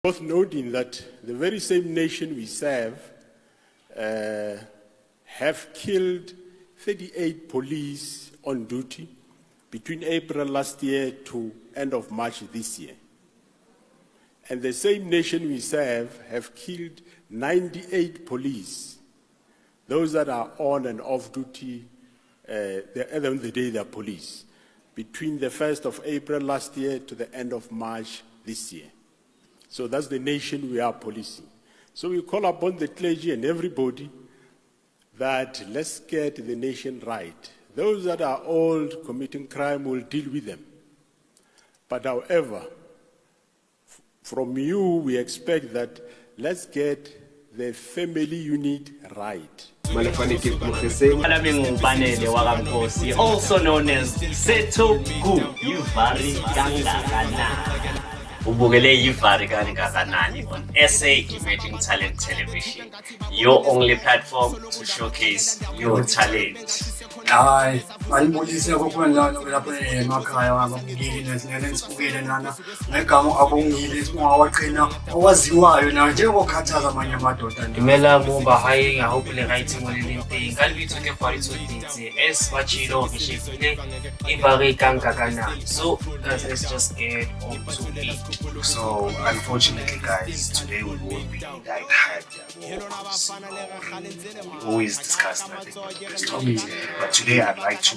Worth noting that the very same nation we serve have killed 38 police on duty between April last year to end of March this year. And the same nation we serve have killed 98 police, those that are on and off duty, at the end of the day they are police, between the 1st of April last year to the end of March this year. So that's the nation we are policing. So we call upon the clergy and everybody that let's get the nation right. Those that are old committing crime will deal with them. But however, from you we expect that let's get the family unit right. Also known as Yivaar Kangakanani. Ubukele Yivaar Kangakanani on SA Emerging Talent Television, your only platform to showcase your talent. Hayi, ayibulise kokwena lapha emakhaya ngabungili nezingane sibukele nana negama abungili singawaqina owaziwayo na njengokhathaza amanye amadoda. Dumela mo ba hae ga hopole ga itsengwe le lenteng ka lebitso ke Faritso Ditse es bachilo ke shefile Yivaar Kangakanani. So guys, let's just get on to it. So unfortunately guys, today we won't be that hyped. We always discuss nothing but this topic, but today I'd like to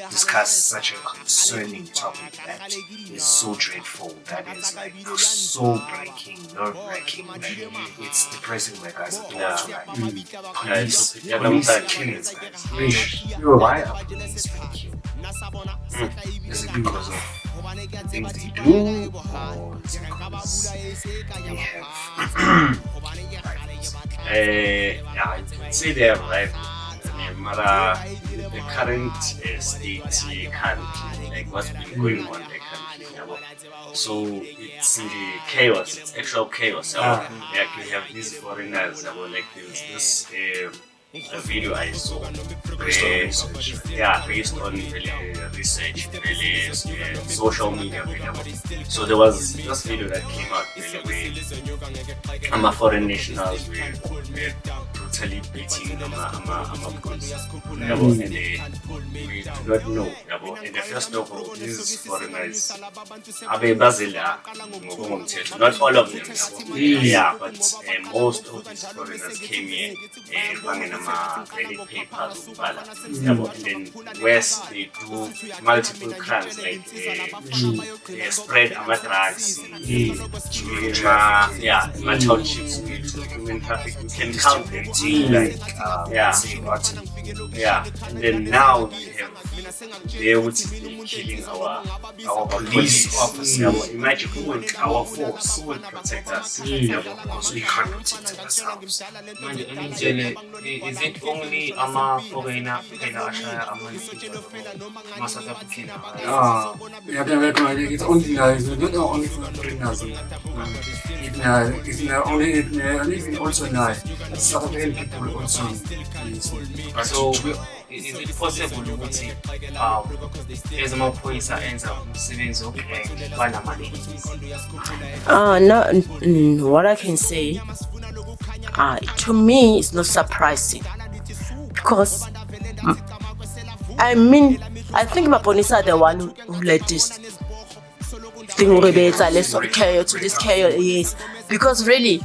discuss such a concerning topic that is so dreadful, that is like soul-breaking, nerve-wracking. It's depressing, like guys. Police killings, guys. Why are police being killed? Is it because of things they do, or is it because they have Yeah, you can say they have right. The current state currently, like what's been going on in the country, so it's chaos, it's actual chaos. Like you have these foreigners, like there's this a video I saw based on research, social media. So there was this video that came out where foreign nationals were brutally beating police. And we do not know. And the first of all, these foreigners, not all of them, yeah, but most of these foreigners came here banging credit papers, and then West they do multiple crimes like they spread drugs, townships, human trafficking, can count them, like and then now we have they would be killing our police officers. Imagine who would our force who would protect us, because we can't protect ourselves. Is it only ama foreigner ashaya South African? It's only nice, not only for foreigners. It's only also nice. South African people also. So is it possible ukuthi ezamaphoyisa enza umsebenzi wokubana money? No, what I can say, to me, it's not surprising because I think Maponisa are the one who led this thing. Let's carry to this chaos, yes, because really,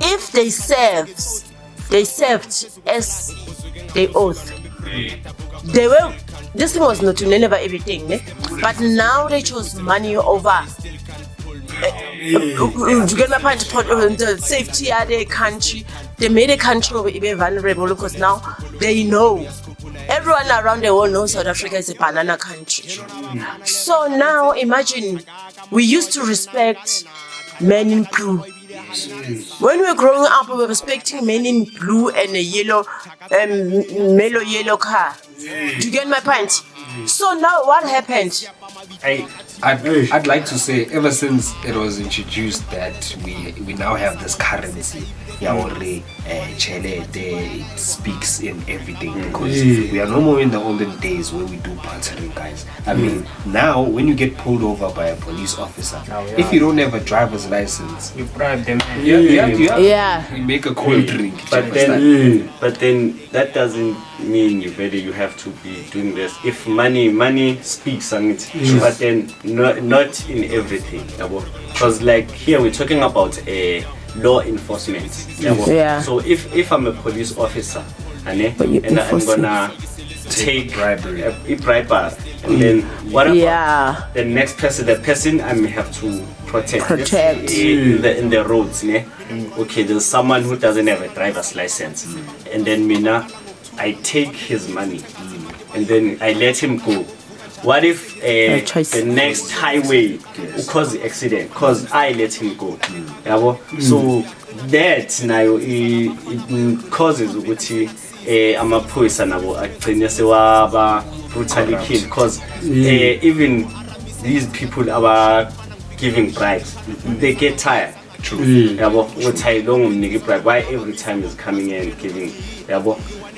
if they served as they oath. This thing was not to never everything, but now they chose money over. To get my point, the safety of the country, they made a country be vulnerable because now they know. Everyone around the world knows South Africa is a banana country. So now imagine, we used to respect men in blue. When we were growing up, we were respecting men in blue and a yellow, mellow yellow car. Do you get my point? So now what happened? I'd like to say, ever since it was introduced that we now have this currency, it speaks in everything, because we are no more in the olden days where we do bartering, guys. I mean, now when you get pulled over by a police officer, if you don't have a driver's license, You bribe them. you make a cold drink. But then that doesn't mean you have to be doing this. If money speaks on it, but then not in everything. Because like here we're talking about a law enforcement. Yeah. So if I'm a police officer and I'm gonna take bribery. a briber, and then what about the next person, the person I may have to protect. In the roads, okay, there's someone who doesn't have a driver's license, and then I take his money, and then I let him go. What if the next highway cause the accident? Cause I let him go. So that now it causes ukuthi amaphoyisa nabo agcine sewaba brutally killed, because even these people are giving bribes, they get tired. True. Why every time is coming in giving?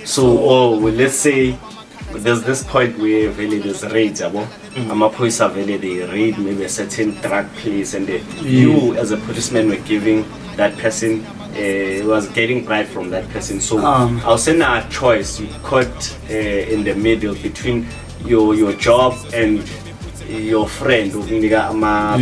So let's say there's this point where really there's raids. Amaphoyisa really they raid maybe a certain drug place, and you as a policeman were giving that person was getting bribe from that person. So I'll send a choice. You caught in the middle between your job and your friend who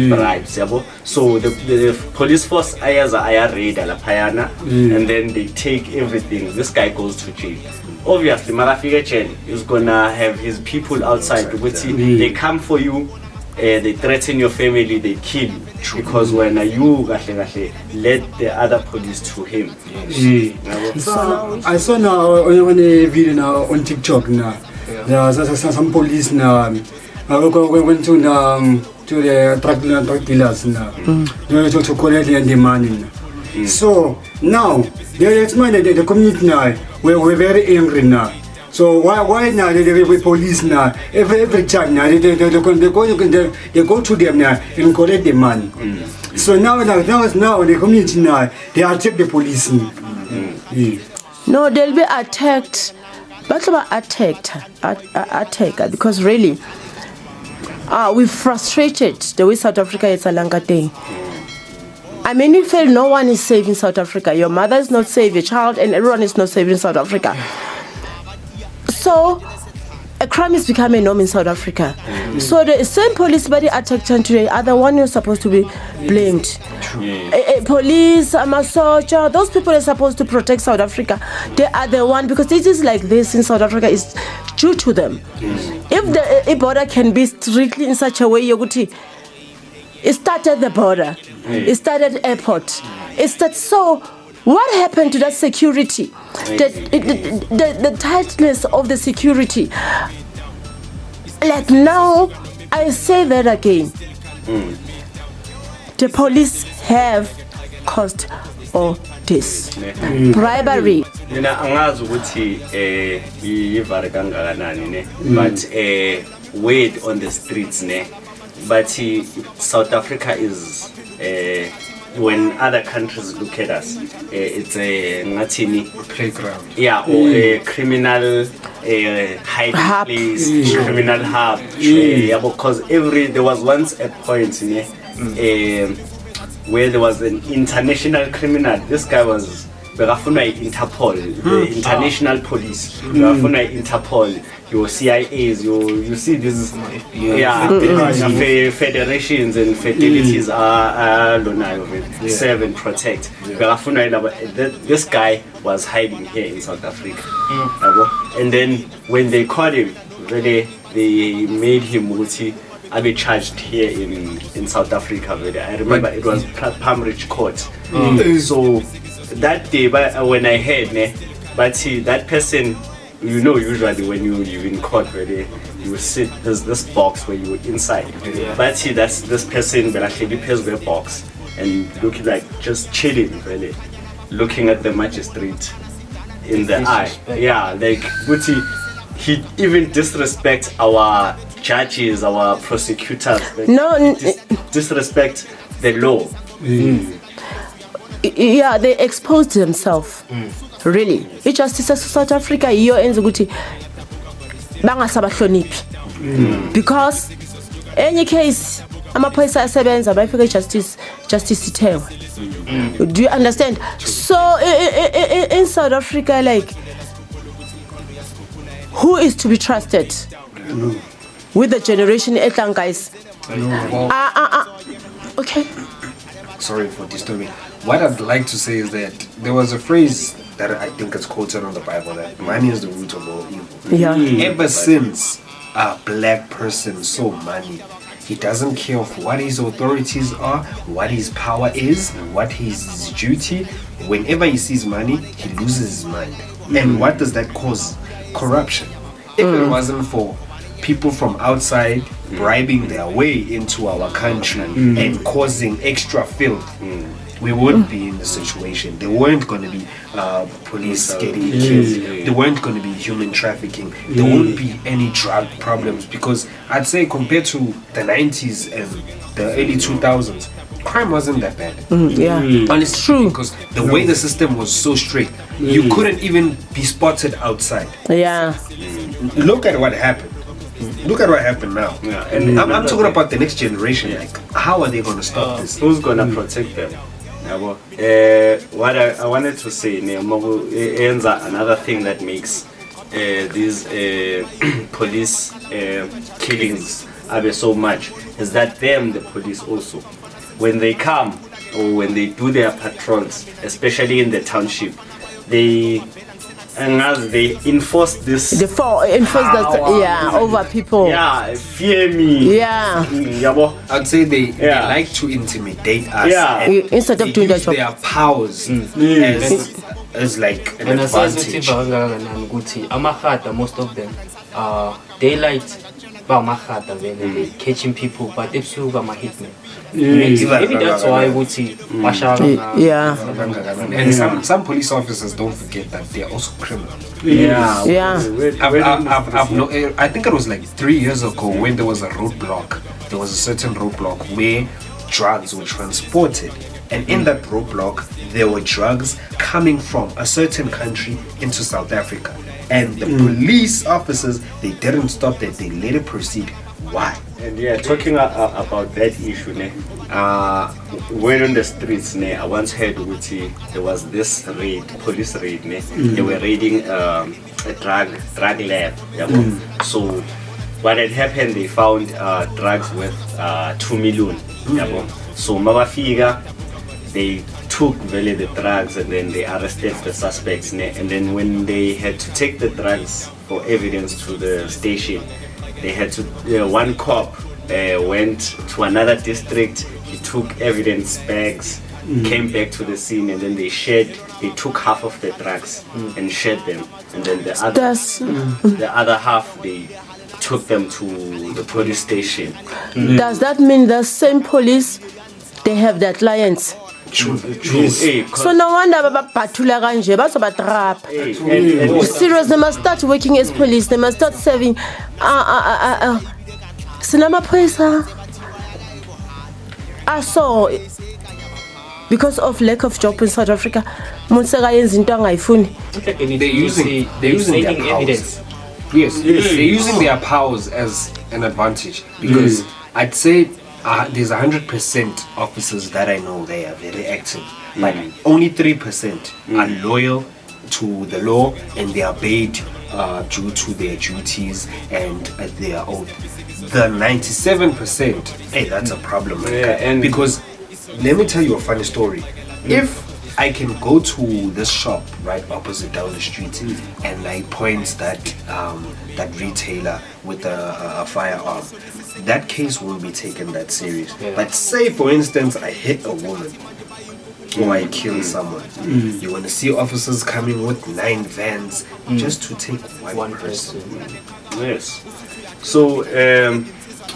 bribes. So the police force raid and then they take everything. This guy goes to jail. Obviously Marafika Chen is gonna have his people outside. They come for you, they threaten your family, they kill you. Because when you let the other police to him. So I saw now on a video now on TikTok now. There's some police now. We went to the drug dealers now. To collect the money. So now the community now we're very angry now. So why now the police now every time now they go to them now and collect the money. So now the community now they attack the police. No, they'll be attacked. But attack because really we're frustrated the way South Africa is a longer day. I mean, you feel no one is safe in South Africa. Your mother is not safe, your child, and everyone is not safe in South Africa. So, a crime is becoming a norm in South Africa. So the same police body attacked today are the one who's supposed to be blamed. Police, soldier, those people are supposed to protect South Africa. They are the one, because this is like this in South Africa is due to them. If the border can be strictly in such a way, Yoguti, it started the border, it started airport, so what happened to that security? The tightness of the security. Like now, I say that again. The police have caused all this. Bribery. Angazi ukuthi Yivaar Kangakanani but word on the streets but South Africa is when other countries look at us, it's a playground. Yeah, or a criminal hiding place, criminal hub. Because there was once a point where there was an international criminal. This guy was Interpol, the international police. Interpol, your CIAs, you see this, federations and fidelities are serve and protect. This guy was hiding here in South Africa, and then when they caught him, really they made him be charged here in South Africa. I remember it was Palm Ridge Court. So that day, when I heard, but that person, usually when you're in court, you sit, there's this box where you're inside. But that's this person, but actually pays the box and looking like just chilling, really, looking at the magistrate in the eye. Yeah, like, he even disrespects our judges, our prosecutors. Disrespect the law. yeah, they exposed themselves. Really. Injustice South Africa iyo enza ukuthi bangasabahloniphi. Because any case amaphoyisa asebenza bayifika justice ithengwe. Do you understand? So in South Africa, like, who is to be trusted with the generation etlang, guys? Okay. Sorry for disturbing. What I'd like to say is that there was a phrase that I think is quoted on the Bible, that money is the root of all evil. Yeah. Ever since a black person saw money, he doesn't care of what his authorities are, what his power is, what his duty. Whenever he sees money, he loses his mind. And what does that cause? Corruption. If it wasn't for people from outside bribing their way into our country and causing extra filth, we wouldn't be in the situation. There weren't going to be police getting killed. There weren't going to be human trafficking. There won't be any drug problems, because I'd say compared to the 90s and the early 2000s, crime wasn't that bad. It's true. Because the way the system was so strict, you couldn't even be spotted outside. Yeah. Look at what happened. Look at what happened now. Yeah. And I'm talking about the next generation. Like, how are they going to stop this? Who's gonna protect them? What I wanted to say, another thing that makes these police killings so much is that the police also, when they come or when they do their patrols, especially in the township, they enforce this. Enforce that, over people. Yeah, fear me. Yeah. I'd say they like to intimidate us. Yeah. And Instead of doing use their their powers as like an And advantage. most of them daylight when they catching people, but they still hitmen. Maybe that's why ukuthi Yeah. And some police officers don't forget that they are also criminals. Yeah. I think it was like 3 years ago when there was a roadblock. There was a certain roadblock where drugs were transported, and in that roadblock there were drugs coming from a certain country into South Africa, and the police officers, they didn't stop that, they let it proceed. Why? And talking about that issue, when on the streets, I once heard there was this raid, police raid, they were raiding a drug lab. So what had happened, they found drugs worth 2 million. So Mabafiga, they took really the drugs and then they arrested the suspects. And then when they had to take the drugs for evidence to the station, they had to, one cop went to another district, he took evidence bags, came back to the scene, and then they took half of the drugs and shared them, and then the other half they took them to the police station. Does that mean the same police, they have their clients? True. So no wonder babatula kanje bazobatrap. Serious, they must start working as police, they must start serving sinamaphoyisa aso because of lack of job in South Africa. They're using their powers. Yes, they're using their powers as an advantage, because I'd say there's 100% officers that I know they are very active, but only 3% are loyal to the law and they are paid due to their duties and their oath. The 97%, hey, that's a problem. And because let me tell you a funny story. If I can go to this shop right opposite down the street and I point that retailer with a firearm, that case will be taken that serious. But say for instance I hit a woman or I kill someone, you want to see officers coming with 9 vans just to take one person. Yes. So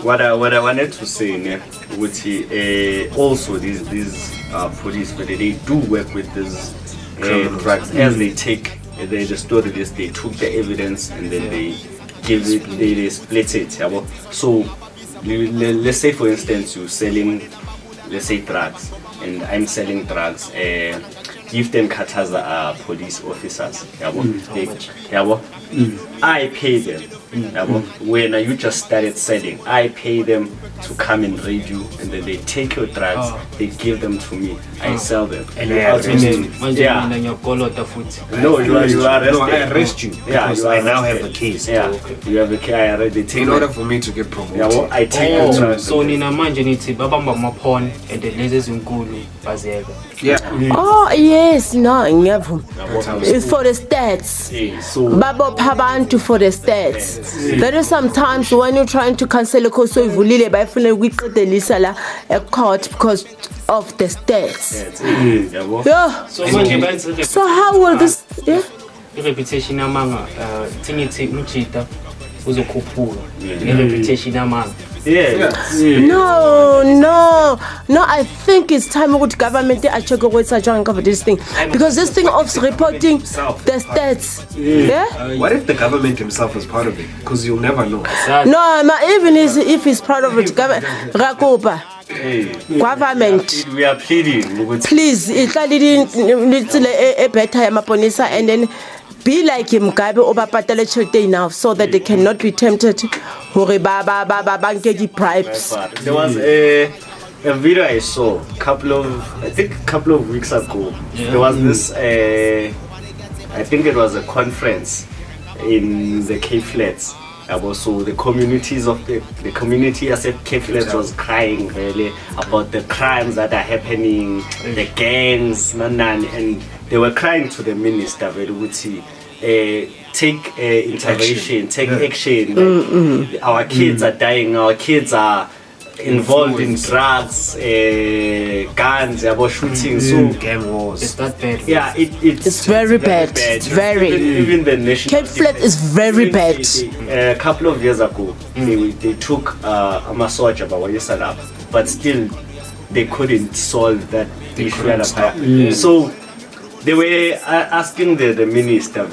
what I wanted to say, also these police, but they do work with these drugs as they take. They story this, they took the evidence and then they give it, they split it. So let's say for instance you're selling, let's say drugs, and I'm selling drugs. Gift and Kataza are police officers. I pay them. When you just started selling, I pay them to come and raid you, and then they take your drugs, they give them to me, I sell them. And you they arrest you. No, you are arrested. No, I arrest you. Yeah, because I now have a case. Yeah, you have a case. They take in order for me to get promoted. I take your drugs. So nina manje nithi babamba amaphone and then lezi ezinkulu baziyeka. Yeah. Oh yes, no, ngiyavuma. It's for the stats. So Babo Pabantu for the stats. There is sometimes when you're trying to cancel a course, so ivulile bayifuna ukuqedelisa la a court because of the stats. Yeah. So manje bayenza So how will this? Yeah. reputation amanga thingithi umjita uzokhuphuka reputation amanga. No. I think it's time ukuthi government check ukuthi ajong cover this thing because this thing of reporting the stats. Yeah. What if the government himself is part of it? Because you'll never know. No, even if he's part of it, government. Government. We are pleading. Please, a better yamaponisa and then be like him, Gabe Obapatale Chete enough so that they cannot be tempted to bank bribes. There was a video I saw a couple of weeks ago. There was this I think it was a conference in the Cape Flats. So the communities of the community as Cape Flats was crying really about the crimes that are happening, the gangs, and they were crying to the minister very ukuthi take intervention, take action. Our kids are dying, our kids are involved in drugs, guns, about shooting, so gang wars. It's that bad. yeah, It's very bad. It's very. Even the nation. Cape Flat is very bad. A couple of years ago, they took a masoja but still they couldn't solve that issue. So they were asking the minister,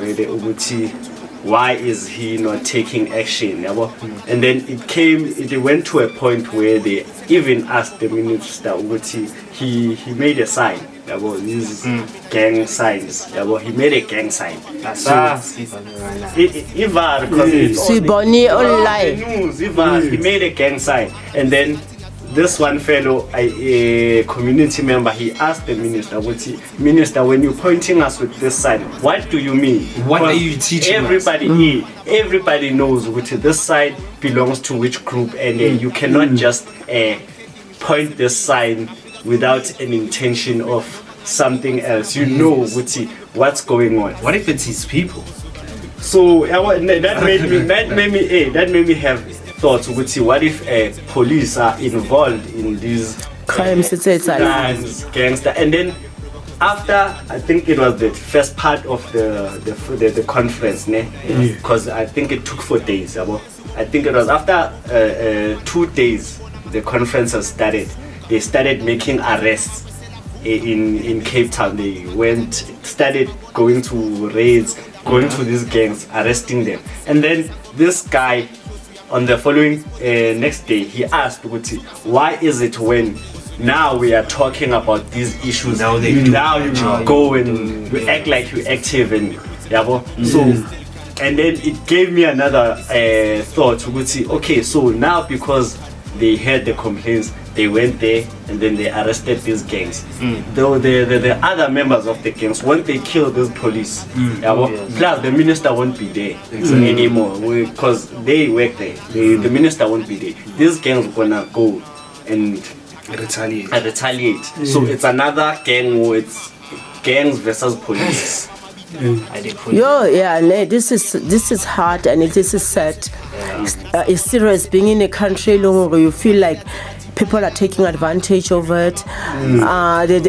why is he not taking action? And then it went to a point where they even asked the minister, he made a sign. These gang signs. He made a gang sign. Yivaar, because it's See Bonnie online. Yivaar, he made a gang sign, and then this one fellow, a community member, he asked the minister, Minister, when you're pointing us with this sign, what do you mean? What are you teaching everybody, everybody knows which this sign belongs to which group, and you cannot just point this sign without an intention of something else. You know what's going on. What if it's his people? So that made me have thoughts. What if police are involved in these Crimes, crimes, gangster, and then after I think it was the first part of the conference, because I think it took 4 days. I think it was after 2 days the conference has started. They started making arrests in Cape Town. They started going to raids, going to these gangs, arresting them. And then this guy, on the following next day, he asked, why is it when now we are talking about these issues, now you go and you act like you're active and so, and then it gave me another thought, okay, so now because they heard the complaints, they went there and then they arrested these gangs. Though the other members of the gangs, when they kill these police, plus the minister won't be there anymore because they work there. The minister won't be there. These gangs gonna go and retaliate. So it's another gang war. It's gangs versus police. This is hard and this is sad. It's serious being in a country where you feel like people are taking advantage of it.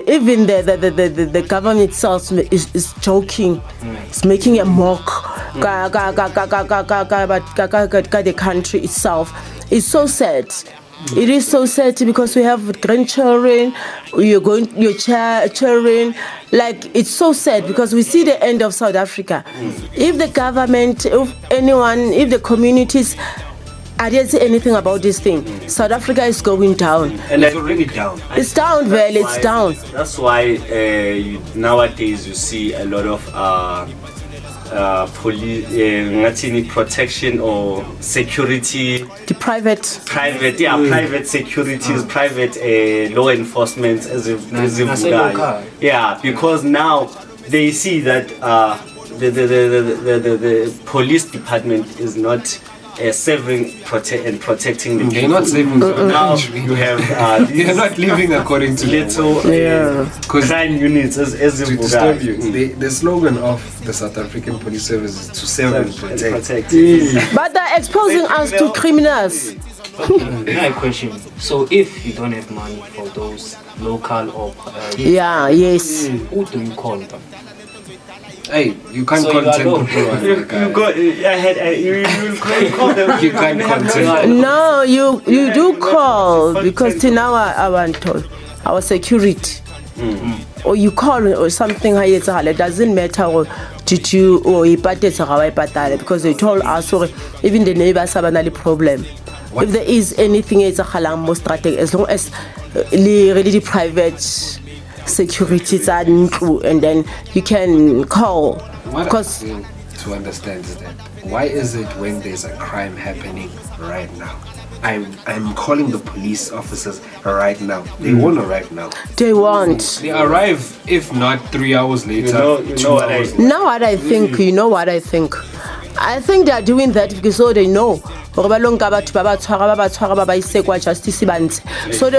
Even the government itself is joking. It's making a mock. The country itself. It's so sad. It is so sad because we have grandchildren, your children. Like, it's so sad because we see the end of South Africa. If the government, if anyone, if the communities I didn't say anything about this thing. South Africa is going down. And it's already down. It's down, Vel. It's down. That's why nowadays you see a lot of police, protection or security. The private Securities, private law enforcement because now they see that the police department is not serving and protecting the people. They're not saving the Now country. you have They're not living according to little crime units as to disturb you. The slogan of the South African Police Service is to serve and protect. But they're exposing us to criminals. Okay, now a question. So if you don't have money for those local or yes. who do you call them? Hey, you can't So contact you alone. people. You call them. You can't contact. No, you do call because till now I want to our security. Or you call or something. It doesn't matter. Or did you or because they told us or even the neighbors have another problem. If there is anything, it's a most strategic as long as really private security and then you can call. What I Because fail to understand is that why is it when there's a crime happening right now, I'm calling the police officers right now. They won't arrive now. they want. They arrive if not 3 hours later. You know what I Now what I think, you know what I think? I think they are doing that because so they know. So they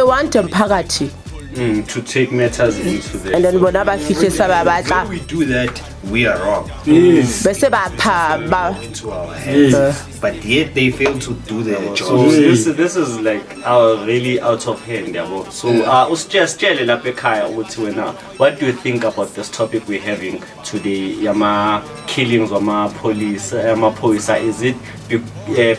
want empathy. to take matters into their. And then when I When we do that, we are wrong. Yes. Into our heads. But yet they fail to do their So job. this is like really out of hand. So what do you think about this topic we're having today? Yama killings of my police, is it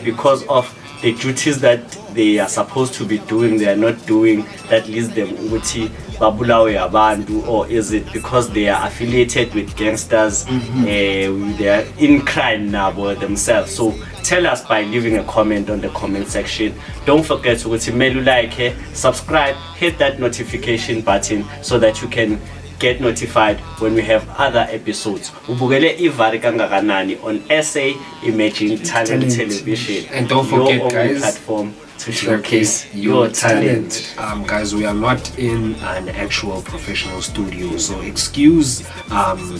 because of the duties that they are supposed to be doing, they are not doing, that leads them ukuthi babulawe abantu, or is it because they are affiliated with gangsters, they are in crime now themselves? So tell us by leaving a comment on the comment section. Don't forget to like, subscribe, hit that notification button so that you can get notified when we have other episodes. Ubukele Yivaar Kangakanani on SA Emerging Talent Television. And don't forget, your guys, platform to showcase your talent. Guys, we are not in an actual professional studio, so excuse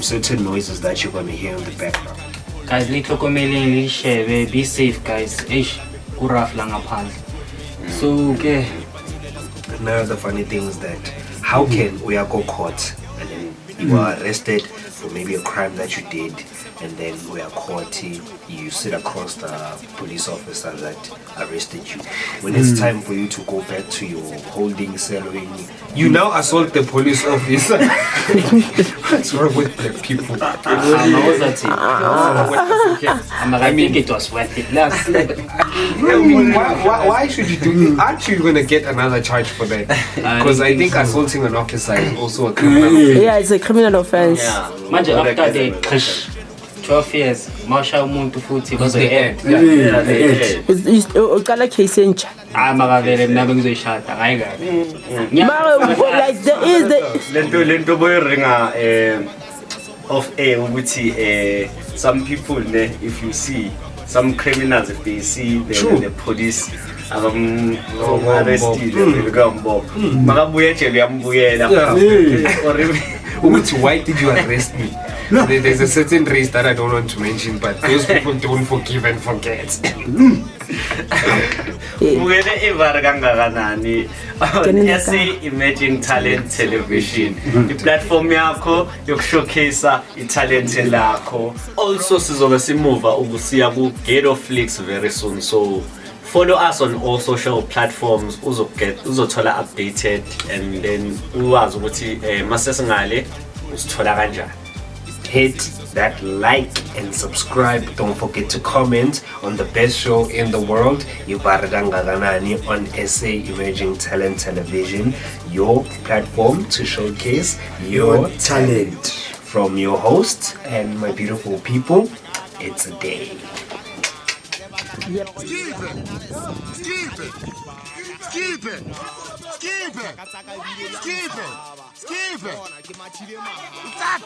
certain noises that you're going to hear in the background. Guys, be safe, guys. So okay. Now the funny thing is that how can we are go caught and then you are arrested for maybe a crime that you did, and then we are caught, you sit across the police officer that arrested you. When it's time for you to go back to your holding cell, you now assault the police officer. What's wrong with the people? I think it was worth it. I mean, why should you do this? Aren't you going to get another charge for that? Because I think assaulting an officer is also a criminal offense. Yeah, it's a criminal offense. Manje after the 12 years, Marshal Muntu futhi bazoyed. Uqala case entsha. Makavele mina bengizoyishada hayi kahle. Like there is the Lento boyringa of ukuthi some people if you see some criminals, if they see the police arrested, they go makabuye ejele uyambuyela. Why did you arrest me? There's a certain race that I don't want to mention, but those people don't forgive and forget. Ubukele Yivaar Kangakanani on SA Emerging Talent Television. I-platform yakho yokushowcase italent lakho. Also sizobe simuva ukusiya ku GhettoFlix very soon. So follow us on all social platforms, uzothola updated, and then uwazi ukuthi masesingale usithola kanjani. Hit that like and subscribe. Don't forget to comment on the best show in the world, Yivaar Kangakanani on SA Emerging Talent Television, your platform to showcase your talent. From your host and my beautiful people, it's a day. Yep. Skip it. Skip it. Skip it. Skip it. Skip it. Skip it. Stop.